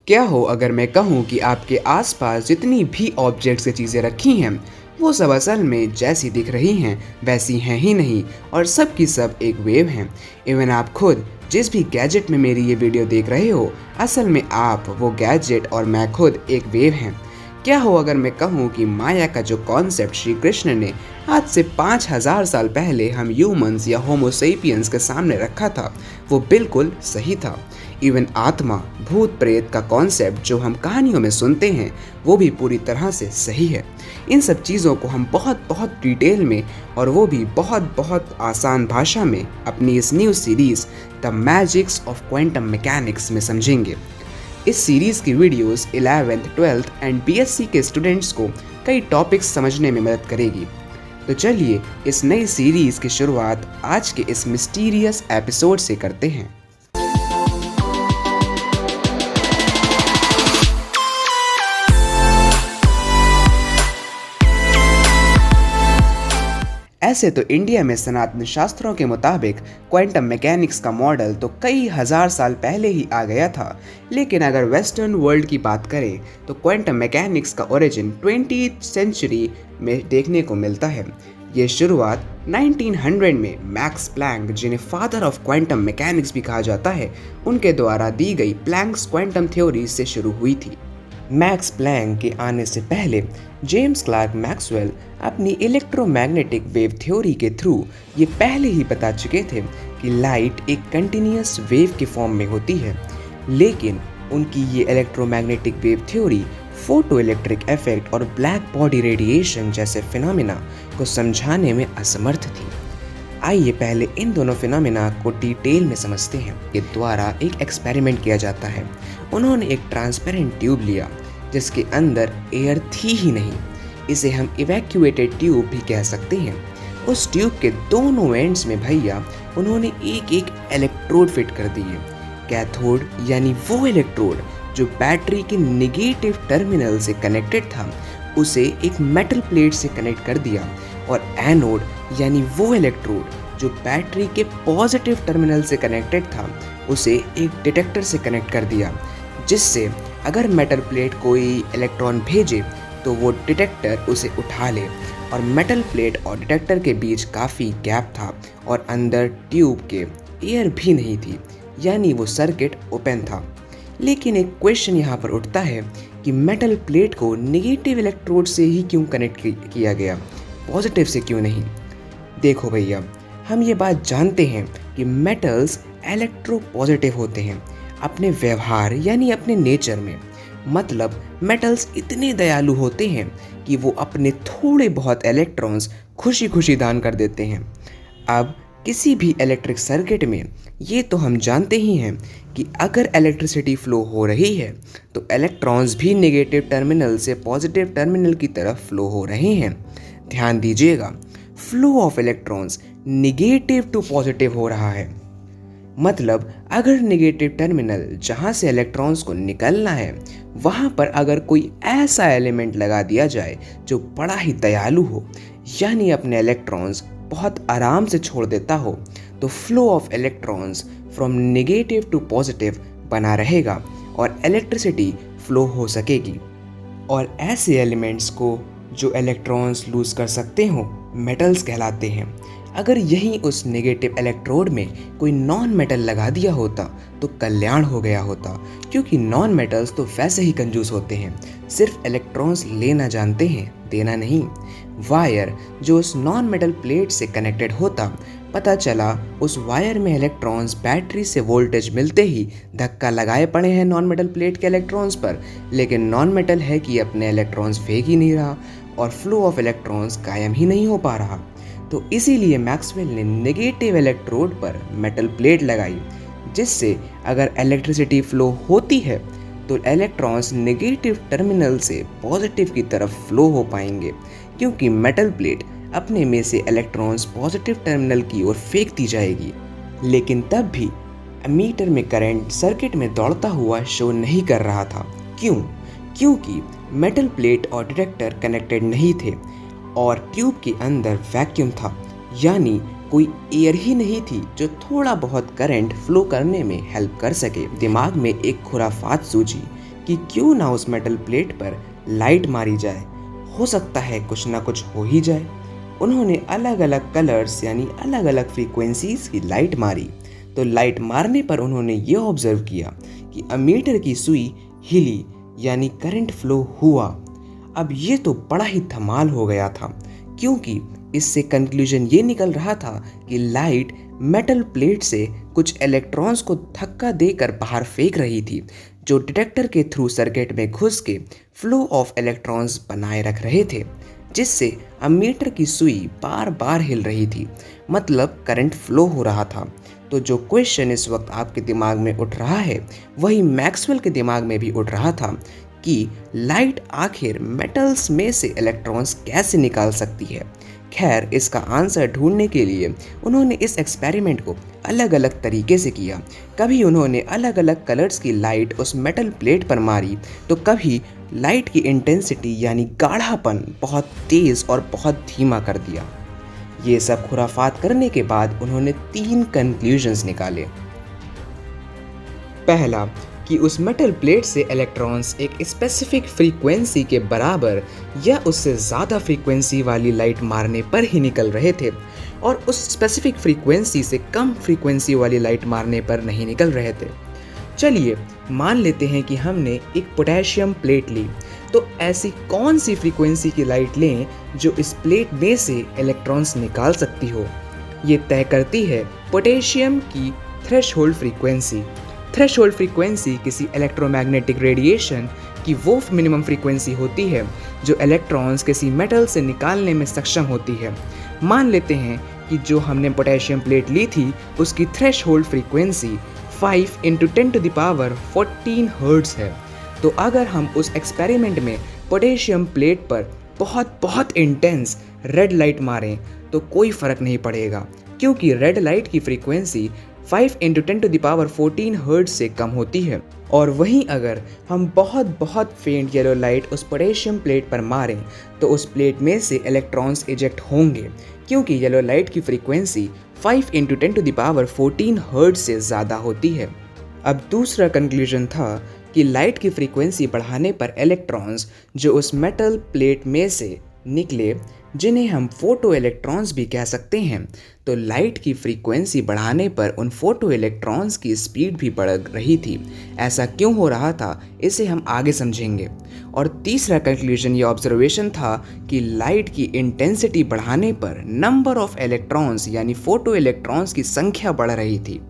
क्या हो अगर मैं कहूँ कि आपके आसपास जितनी भी ऑब्जेक्ट्स या चीज़ें रखी हैं वो सब असल में जैसी दिख रही हैं वैसी हैं ही नहीं और सब की सब एक वेव हैं। इवन आप खुद जिस भी गैजेट में मेरी ये वीडियो देख रहे हो असल में आप वो गैजेट और मैं खुद एक वेव हैं। क्या हो अगर मैं कहूँ कि माया का जो कॉन्सेप्ट श्री कृष्ण ने आज से 5000 साल पहले हम ह्यूमंस या होमोसेपियंस के सामने रखा था वो बिल्कुल सही था। इवन आत्मा भूत प्रेत का कॉन्सेप्ट जो हम कहानियों में सुनते हैं वो भी पूरी तरह से सही है। इन सब चीज़ों को हम बहुत बहुत डिटेल में और वो भी बहुत बहुत आसान भाषा में अपनी इस new series the magics of quantum mechanics में समझेंगे। इस सीरीज़ की videos 11th 12th and BSc के स्टूडेंट्स को कई टॉपिक्स समझने में मदद करेगी। तो चलिए इस नई सीरीज़ की शुरुआत आज के इस मिस्टीरियस एपिसोड से करते हैं। ऐसे तो इंडिया में सनातन शास्त्रों के मुताबिक क्वांटम मैकेनिक्स का मॉडल तो कई हजार साल पहले ही आ गया था, लेकिन अगर वेस्टर्न वर्ल्ड की बात करें तो क्वांटम मैकेनिक्स का ओरिजिन 20th सेंचुरी में देखने को मिलता है। ये शुरुआत 1900 में मैक्स प्लैंक, जिन्हें फादर ऑफ क्वांटम मैकेनिक्स भी कहा जाता है, उनके द्वारा दी गई प्लैंक्स क्वांटम थ्योरी से शुरू हुई थी। मैक्स प्लैंक के आने से पहले जेम्स क्लार्क मैक्सवेल अपनी इलेक्ट्रोमैग्नेटिक वेव थ्योरी के थ्रू ये पहले ही बता चुके थे कि लाइट एक कंटिन्यूअस वेव के फॉर्म में होती है, लेकिन उनकी ये electromagnetic wave theory photo electric effect और ब्लैक बॉडी रेडिएशन जैसे फिनोमिना को समझाने में असमर्थ थी। आइए पहले इन दोनों फिनोमिना को डिटेल में समझते हैं। के द्वारा एक एक्सपेरिमेंट किया जाता है। उन्होंने एक ट्रांसपेरेंट ट्यूब लिया जिसके अंदर एयर थी ही नहीं, इसे हम इवैक्यूएटेड ट्यूब भी कह सकते हैं। उस ट्यूब के दोनों एंड्स में भैया उन्होंने एक एक इलेक्ट्रोड फिट कर दिए। कैथोड यानी वो इलेक्ट्रोड जो बैटरी के नेगेटिव टर्मिनल से कनेक्टेड था उसे एक मेटल प्लेट से कनेक्ट कर दिया, और एनोड यानी वो इलेक्ट्रोड जो बैटरी के पॉजिटिव टर्मिनल से कनेक्टेड था उसे एक डिटेक्टर से कनेक्ट कर दिया, जिससे अगर मेटल प्लेट कोई इलेक्ट्रॉन भेजे तो वो डिटेक्टर उसे उठा ले। और मेटल प्लेट और डिटेक्टर के बीच काफ़ी गैप था और अंदर ट्यूब के एयर भी नहीं थी, यानी वो सर्किट ओपन था। लेकिन एक क्वेश्चन यहाँ पर उठता है कि मेटल प्लेट को नेगेटिव इलेक्ट्रोड से ही क्यों कनेक्ट किया गया, पॉजिटिव से क्यों नहीं? देखो भैया, हम ये बात जानते हैं कि मेटल्स इलेक्ट्रो पॉजिटिव होते हैं अपने व्यवहार यानी अपने नेचर में। मतलब मेटल्स इतने दयालु होते हैं कि वो अपने थोड़े बहुत इलेक्ट्रॉन्स खुशी खुशी दान कर देते हैं। अब किसी भी इलेक्ट्रिक सर्किट में ये तो हम जानते ही हैं कि अगर इलेक्ट्रिसिटी फ्लो हो रही है तो इलेक्ट्रॉन्स भी नेगेटिव टर्मिनल से पॉजिटिव टर्मिनल की तरफ फ्लो हो रहे हैं। ध्यान दीजिएगा, flow of electrons negative to positive हो रहा है। मतलब अगर नेगेटिव टर्मिनल जहाँ से इलेक्ट्रॉन्स को निकलना है वहाँ पर अगर कोई ऐसा एलिमेंट लगा दिया जाए जो बड़ा ही दयालु हो, यानी अपने इलेक्ट्रॉन्स बहुत आराम से छोड़ देता हो, तो flow of electrons from negative to positive बना रहेगा और इलेक्ट्रिसिटी फ्लो हो सकेगी। और ऐसे एलिमेंट्स को जो इलेक्ट्रॉन्स लूज कर सकते हो मेटल्स कहलाते हैं। अगर यहीं उस नेगेटिव इलेक्ट्रोड में कोई नॉन मेटल लगा दिया होता तो कल्याण हो गया होता, क्योंकि नॉन मेटल्स तो वैसे ही कंजूस होते हैं, सिर्फ इलेक्ट्रॉन्स लेना जानते हैं, देना नहीं। वायर जो उस नॉन मेटल प्लेट से कनेक्टेड होता, पता चला उस वायर में इलेक्ट्रॉन्स बैटरी से वोल्टेज मिलते ही धक्का लगाए पड़े हैं नॉन मेटल प्लेट के इलेक्ट्रॉन्स पर, लेकिन नॉन मेटल है कि अपने इलेक्ट्रॉन्स फेंक ही नहीं रहा और फ्लो ऑफ इलेक्ट्रॉन्स कायम ही नहीं हो पा रहा। तो इसीलिए मैक्सवेल ने नेगेटिव इलेक्ट्रोड पर मेटल प्लेट लगाई, जिससे अगर इलेक्ट्रिसिटी फ्लो होती है तो इलेक्ट्रॉन्स नेगेटिव टर्मिनल से पॉजिटिव की तरफ फ्लो हो पाएंगे, क्योंकि मेटल प्लेट अपने में से इलेक्ट्रॉन्स पॉजिटिव टर्मिनल की ओर फेंकती जाएगी। लेकिन तब भी एमीटर में करंट सर्किट में दौड़ता हुआ शो नहीं कर रहा था। क्यों? क्योंकि मेटल प्लेट और डिटेक्टर कनेक्टेड नहीं थे और ट्यूब के अंदर वैक्यूम था, यानी कोई एयर ही नहीं थी जो थोड़ा बहुत करंट फ्लो करने में हेल्प कर सके। दिमाग में एक खुराफात सूझी कि क्यों ना उस मेटल प्लेट पर लाइट मारी जाए, हो सकता है कुछ ना कुछ हो ही जाए। उन्होंने अलग अलग कलर्स यानी अलग अलग फ्रीक्वेंसीज की लाइट मारी। तो लाइट मारने पर उन्होंने ये ऑब्जर्व किया कि अमीटर की सुई हिली यानी करंट फ्लो हुआ। अब ये तो बड़ा ही धमाल हो गया था, क्योंकि इससे कंक्लूजन ये निकल रहा था कि लाइट मेटल प्लेट से कुछ इलेक्ट्रॉन्स को धक्का देकर बाहर फेंक रही थी, जो डिटेक्टर के थ्रू सर्किट में घुस के फ्लो ऑफ इलेक्ट्रॉन्स बनाए रख रहे थे, जिससे अमीटर की सुई बार बार हिल रही थी, मतलब करंट फ्लो हो रहा था। तो जो क्वेश्चन इस वक्त आपके दिमाग में उठ रहा है, वही मैक्सवेल के दिमाग में भी उठ रहा था कि लाइट आखिर मेटल्स में से इलेक्ट्रॉन्स कैसे निकाल सकती है। खैर, इसका आंसर ढूंढने के लिए उन्होंने इस एक्सपेरिमेंट को अलग अलग तरीके से किया। कभी उन्होंने अलग अलग कलर्स की लाइट उस मेटल प्लेट पर मारी, तो कभी लाइट की इंटेंसिटी यानी गाढ़ापन बहुत तेज़ और बहुत धीमा कर दिया। ये सब खुराफात करने के बाद उन्होंने 3 कंक्लूजन्स निकाले। पहला, कि उस मेटल प्लेट से इलेक्ट्रॉन्स एक स्पेसिफिक फ्रीक्वेंसी के बराबर या उससे ज़्यादा फ्रीक्वेंसी वाली लाइट मारने पर ही निकल रहे थे, और उस स्पेसिफिक फ्रीक्वेंसी से कम फ्रीक्वेंसी वाली लाइट मारने पर नहीं निकल रहे थे। चलिए मान लेते हैं कि हमने एक पोटेशियम प्लेट ली, तो ऐसी कौन सी फ्रीक्वेंसी की लाइट लें जो इस प्लेट में से इलेक्ट्रॉन्स निकाल सकती हो। ये तय करती है पोटेशियम की थ्रेशहोल्ड फ्रीक्वेंसी। थ्रेशहोल्ड फ्रीक्वेंसी किसी इलेक्ट्रोमैग्नेटिक रेडिएशन की वो मिनिमम फ्रीक्वेंसी होती है जो इलेक्ट्रॉन्स किसी मेटल से निकालने में सक्षम होती है। मान लेते हैं कि जो हमने पोटेशियम प्लेट ली थी उसकी थ्रेशहोल्ड फ्रीक्वेंसी 5 × 10⁻14 हर्ट्ज़ है। तो अगर हम उस एक्सपेरिमेंट में पोटेशियम प्लेट पर बहुत बहुत इंटेंस रेड लाइट मारें तो कोई फ़र्क नहीं पड़ेगा, क्योंकि रेड लाइट की फ्रीक्वेंसी 5 × 10⁻14 हर्ट्ज़ से कम होती है। और वहीं अगर हम बहुत बहुत फेंट येलो लाइट उस पोटेशियम प्लेट पर मारें तो उस प्लेट में से इलेक्ट्रॉन्स इजेक्ट होंगे, क्योंकि येलो लाइट की फ्रीक्वेंसी 5 × 10⁻14 हर्ट्ज़ से ज़्यादा होती है। अब दूसरा कंक्लूजन था कि लाइट की फ्रीक्वेंसी बढ़ाने पर इलेक्ट्रॉन्स जो उस मेटल प्लेट में से निकले, जिन्हें हम फोटो इलेक्ट्रॉन्स भी कह सकते हैं, तो लाइट की फ्रीक्वेंसी बढ़ाने पर उन फोटो इलेक्ट्रॉन्स की स्पीड भी बढ़ रही थी। ऐसा क्यों हो रहा था, इसे हम आगे समझेंगे। और तीसरा कंक्लूजन ये ऑब्जर्वेशन था कि लाइट की इंटेंसिटी बढ़ाने पर नंबर ऑफ इलेक्ट्रॉन्स यानी फोटो इलेक्ट्रॉन्स की संख्या बढ़ रही थी।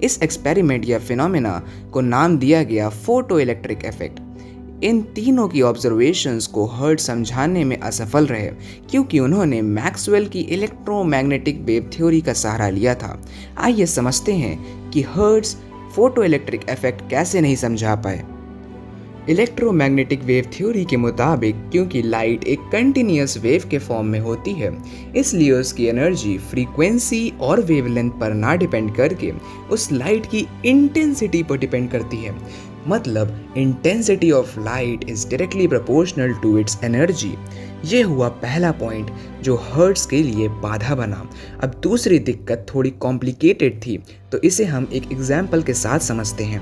इस एक्सपेरिमेंट या फिनोमेना को नाम दिया गया फोटो इलेक्ट्रिक इफेक्ट। इन तीनों की ऑब्जर्वेशंस को हर्ट्ज समझाने में असफल रहे, क्योंकि उन्होंने मैक्सवेल की इलेक्ट्रोमैग्नेटिक वेव थ्योरी का सहारा लिया था। आइए समझते हैं कि हर्ट्ज फोटो इलेक्ट्रिक इफेक्ट कैसे नहीं समझा पाए। इलेक्ट्रोमैग्नेटिक वेव थ्योरी के मुताबिक क्योंकि लाइट एक कंटिन्यूअस वेव के फॉर्म में होती है, इसलिए उसकी एनर्जी फ्रीक्वेंसी और वेवलेंथ पर ना डिपेंड करके उस लाइट की इंटेंसिटी पर डिपेंड करती है। मतलब intensity of light is directly proportional to its energy. ये हुआ पहला पॉइंट जो हर्ट्ज के लिए बाधा बना। अब दूसरी दिक्कत थोड़ी कॉम्प्लिकेटेड थी, तो इसे हम एक एग्जाम्पल के साथ समझते हैं।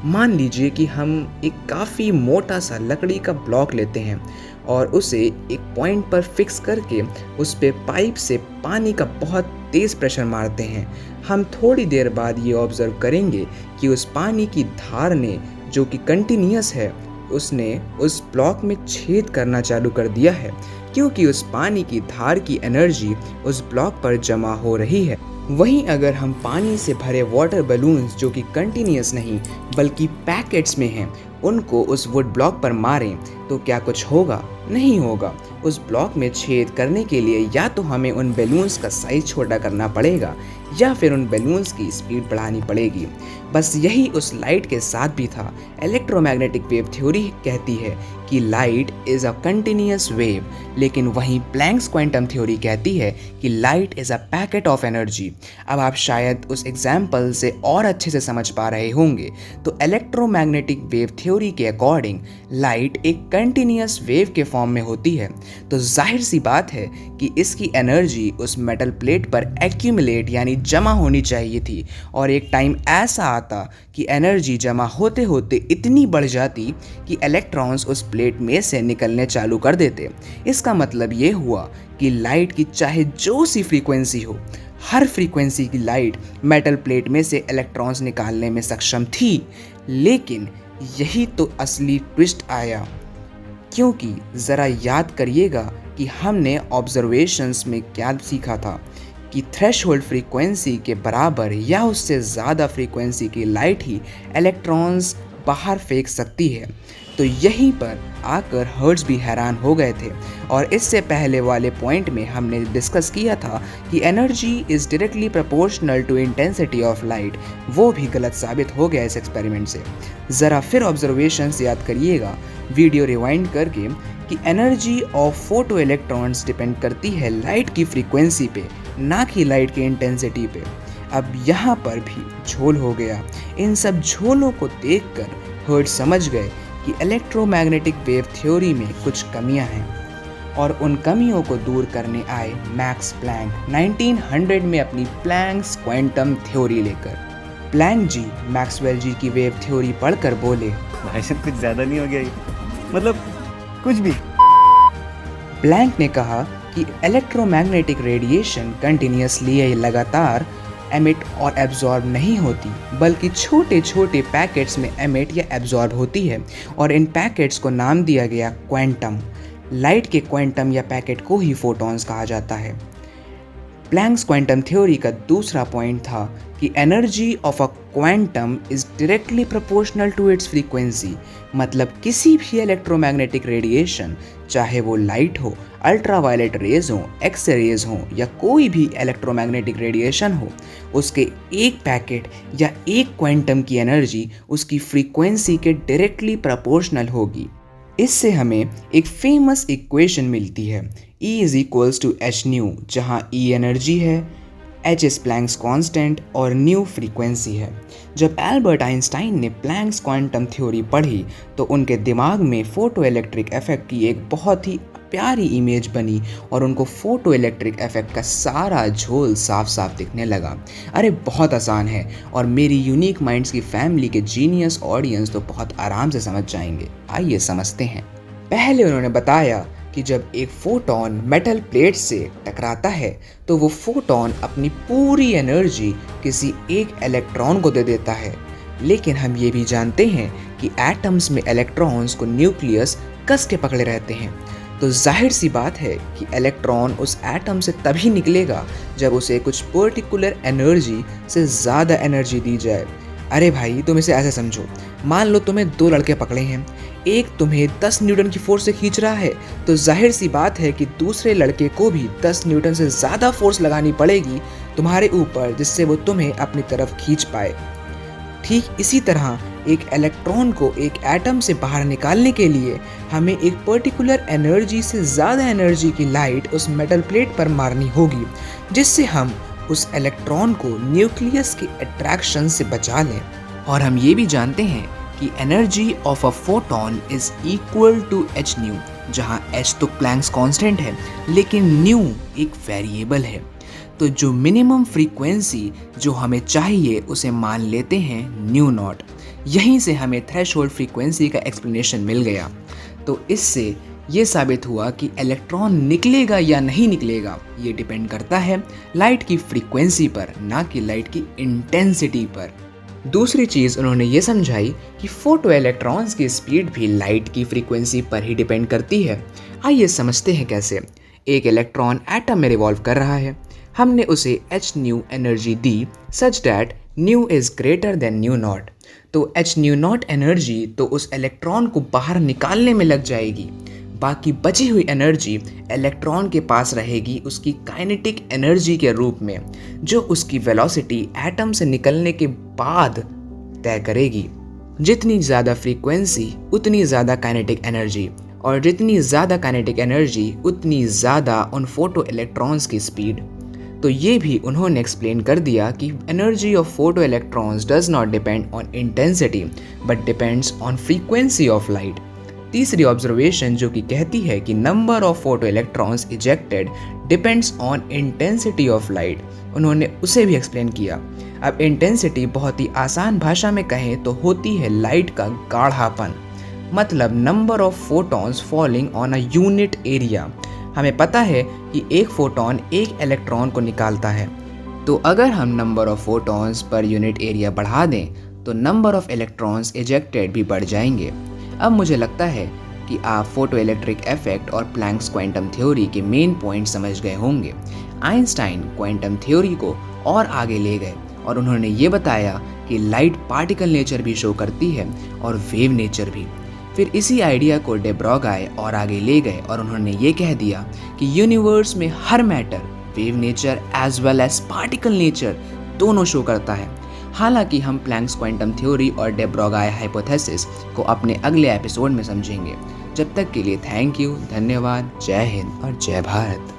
मान लीजिए कि हम एक काफ़ी मोटा सा लकड़ी का ब्लॉक लेते हैं और उसे एक पॉइंट पर फिक्स करके उस पे पाइप से पानी का बहुत तेज़ प्रेशर मारते हैं। हम थोड़ी देर बाद ये ऑब्ज़र्व करेंगे कि उस पानी की धार ने, जो कि कंटिन्यूअस है, उसने उस ब्लॉक में छेद करना चालू कर दिया है, क्योंकि उस पानी की धार की एनर्जी उस ब्लॉक पर जमा हो रही है। वहीं अगर हम पानी से भरे वाटर बलून्स जो कि कंटिन्यूअस नहीं बल्कि पैकेट्स में हैं, उनको उस वुड ब्लॉक पर मारें तो क्या कुछ होगा? नहीं होगा। उस ब्लॉक में छेद करने के लिए या तो हमें उन बैलून्स का साइज छोटा करना पड़ेगा या फिर उन बैलून्स की स्पीड बढ़ानी पड़ेगी। बस यही उस लाइट के साथ भी था। इलेक्ट्रोमैग्नेटिक वेव थ्योरी कहती है कि light is a continuous wave, लेकिन वहीं प्लैंक्स क्वांटम थ्योरी कहती है कि light is a packet of energy. अब आप शायद उस एग्जाम्पल से और अच्छे से समझ पा रहे होंगे। तो इलेक्ट्रोमैग्नेटिक वेव थ्योरी के अकॉर्डिंग लाइट एक कंटिन्यूअस वेव के फॉर्म में होती है। तो जाहिर सी बात है कि इसकी एनर्जी उस मेटल प्लेट पर एक्यूमुलेट यानी जमा होनी चाहिए थी, और एक टाइम ऐसा आता कि एनर्जी जमा होते होते इतनी बढ़ जाती कि इलेक्ट्रॉन्स उस प्लेट में से निकलने चालू कर देते। इसका मतलब ये हुआ कि लाइट की चाहे जो सी फ्रीक्वेंसी हो, हर फ्रीक्वेंसी की लाइट मेटल प्लेट में से इलेक्ट्रॉन्स निकालने में सक्षम थी। लेकिन यही तो असली ट्विस्ट आया, क्योंकि ज़रा याद करिएगा कि हमने ऑब्जर्वेशंस में क्या सीखा था कि थ्रेशोल्ड फ्रीक्वेंसी के बराबर या उससे ज़्यादा फ्रीक्वेंसी की लाइट ही इलेक्ट्रॉन्स बाहर फेंक सकती है। तो यहीं पर आकर हर्ट्ज भी हैरान हो गए थे। और इससे पहले वाले पॉइंट में हमने डिस्कस किया था कि energy is directly proportional to intensity of light, वो भी गलत साबित हो गया इस एक्सपेरिमेंट से। ज़रा फिर ऑब्जर्वेशंस याद करिएगा वीडियो रिवाइंड करके कि energy of photo electrons depend करती है लाइट की फ्रीक्वेंसी पे, ना कि लाइट की इंटेंसिटी पे। अब यहाँ पर भी झोल हो गया। इन सब झोलों को देखकर हर्ट्ज समझ गए कि इलेक्ट्रोमैग्नेटिक वेव थ्योरी में कुछ कमियां हैं, और उन कमियों को दूर करने आए मैक्स प्लैंक 1900 में अपनी प्लैंक्स क्वांटम थ्योरी लेकर। प्लैंक जी मैक्सवेल जी की वेव थ्योरी पढ़कर बोले, भाई साहब कुछ ज़्यादा नहीं हो गया ये? मतलब कुछ भी। प्लैंक ने कहा कि इलेक्ट्रोमैग्नेटिक रेडिएशन कंटिन्यूसली या लगातार एमिट और एब्जॉर्ब नहीं होती, बल्कि छोटे छोटे पैकेट्स में एमिट या एब्जॉर्ब होती है, और इन पैकेट्स को नाम दिया गया क्वांटम। लाइट के क्वांटम या पैकेट को ही फोटॉन्स कहा जाता है। प्लैंक्स क्वांटम थ्योरी का दूसरा पॉइंट था कि energy of a quantum is directly proportional to its frequency. मतलब किसी भी इलेक्ट्रोमैग्नेटिक रेडिएशन, चाहे वो लाइट हो, अल्ट्रावायलेट रेज हो, एक्स रेज हो, या कोई भी इलेक्ट्रोमैग्नेटिक रेडिएशन हो, उसके एक पैकेट या एक क्वांटम की एनर्जी उसकी फ्रीक्वेंसी के डायरेक्टली प्रोपोर्शनल होगी। इससे हमें एक फेमस इक्वेशन मिलती है, E is equals to H nu, जहाँ E एनर्जी है, H इज प्लैंक्स कांस्टेंट और न्यू फ्रीक्वेंसी है। जब एल्बर्ट आइंस्टाइन ने प्लैंक्स क्वांटम थ्योरी पढ़ी तो उनके दिमाग में फोटो इलेक्ट्रिक इफेक्ट की एक बहुत ही प्यारी इमेज बनी, और उनको फोटो इलेक्ट्रिक इफेक्ट का सारा झोल साफ साफ दिखने लगा। अरे बहुत आसान है, और मेरी यूनिक माइंड्स की फैमिली के जीनियस ऑडियंस तो बहुत आराम से समझ जाएंगे। आइए समझते हैं। पहले उन्होंने बताया कि जब एक फोटॉन मेटल प्लेट से टकराता है तो वो फोटॉन अपनी पूरी एनर्जी किसी एक इलेक्ट्रॉन को दे देता है। लेकिन हम ये भी जानते हैं कि एटम्स में इलेक्ट्रॉन्स को न्यूक्लियस कस के पकड़े रहते हैं, तो जाहिर सी बात है कि इलेक्ट्रॉन उस एटम से तभी निकलेगा जब उसे कुछ पर्टिकुलर एनर्जी से ज़्यादा एनर्जी दी जाए। अरे भाई तुम इसे ऐसे समझो, मान लो तुम्हें दो लड़के पकड़े हैं, एक तुम्हें 10 न्यूटन की फोर्स से खींच रहा है, तो जाहिर सी बात है कि दूसरे लड़के को भी 10 न्यूटन से ज़्यादा फोर्स लगानी पड़ेगी तुम्हारे ऊपर, जिससे वो तुम्हें अपनी तरफ खींच पाए। ठीक इसी तरह एक इलेक्ट्रॉन को एक एटम से बाहर निकालने के लिए हमें एक पर्टिकुलर एनर्जी से ज़्यादा एनर्जी की लाइट उस मेटल प्लेट पर मारनी होगी, जिससे हम उस इलेक्ट्रॉन को न्यूक्लियस के अट्रैक्शन से बचा लें। और हम ये भी जानते हैं कि energy of a photon is equal to H nu, जहाँ एच तो प्लैंक्स कांस्टेंट है लेकिन न्यू एक वेरिएबल है। तो जो मिनिमम फ्रीक्वेंसी जो हमें चाहिए उसे मान लेते हैं न्यू नॉट। यहीं से हमें थ्रेशोल्ड फ्रीक्वेंसी का एक्सप्लेनेशन मिल गया। तो इससे ये साबित हुआ कि इलेक्ट्रॉन निकलेगा या नहीं निकलेगा ये डिपेंड करता है लाइट की फ्रीक्वेंसी पर, ना कि लाइट की इंटेंसिटी पर। दूसरी चीज़ उन्होंने ये समझाई कि फोटो इलेक्ट्रॉन्स की स्पीड भी लाइट की फ्रीक्वेंसी पर ही डिपेंड करती है। आइए समझते हैं कैसे। एक इलेक्ट्रॉन एटम में रिवॉल्व कर रहा है, हमने उसे H new energy the such that new is greater than new not. तो एच न्यू नॉट एनर्जी तो उस इलेक्ट्रॉन को बाहर निकालने में लग जाएगी, बाकी बची हुई एनर्जी इलेक्ट्रॉन के पास रहेगी उसकी काइनेटिक एनर्जी के रूप में, जो उसकी वेलोसिटी एटम से निकलने के बाद तय करेगी। जितनी ज़्यादा फ्रीक्वेंसी उतनी ज़्यादा काइनेटिक एनर्जी, और जितनी ज़्यादा काइनेटिक एनर्जी उतनी ज़्यादा उन फोटो इलेक्ट्रॉन्स की स्पीड। तो ये भी उन्होंने एक्सप्लेन कर दिया कि energy of photo electrons does not depend on intensity but depends on frequency of light. तीसरी ऑब्जर्वेशन जो कि कहती है कि number of photo electrons ejected depends on intensity of light, उन्होंने उसे भी एक्सप्लेन किया। अब इंटेंसिटी बहुत ही आसान भाषा में कहें तो होती है लाइट का गाढ़ापन, मतलब number of photons falling on a unit area. हमें पता है कि एक फोटॉन एक इलेक्ट्रॉन को निकालता है, तो अगर हम number of photons per unit area बढ़ा दें तो नंबर ऑफ इलेक्ट्रॉन्स इजेक्टेड भी बढ़ जाएंगे। अब मुझे लगता है कि आप फोटो इलेक्ट्रिक इफेक्ट और प्लैंक्स क्वांटम थ्योरी के मेन पॉइंट समझ गए होंगे। आइंस्टाइन क्वांटम थ्योरी को और आगे ले गए और उन्होंने ये बताया कि लाइट पार्टिकल नेचर भी शो करती है और वेव नेचर भी। फिर इसी आइडिया को डे ब्रॉगाई और आगे ले गए और उन्होंने ये कह दिया कि यूनिवर्स में हर matter wave nature as well as particle nature दोनों शो करता है। हालांकि हम प्लैंक्स क्वांटम थ्योरी और डे ब्रॉगाई हाइपोथेसिस को अपने अगले एपिसोड में समझेंगे। जब तक के लिए थैंक यू, धन्यवाद, जय हिंद और जय भारत।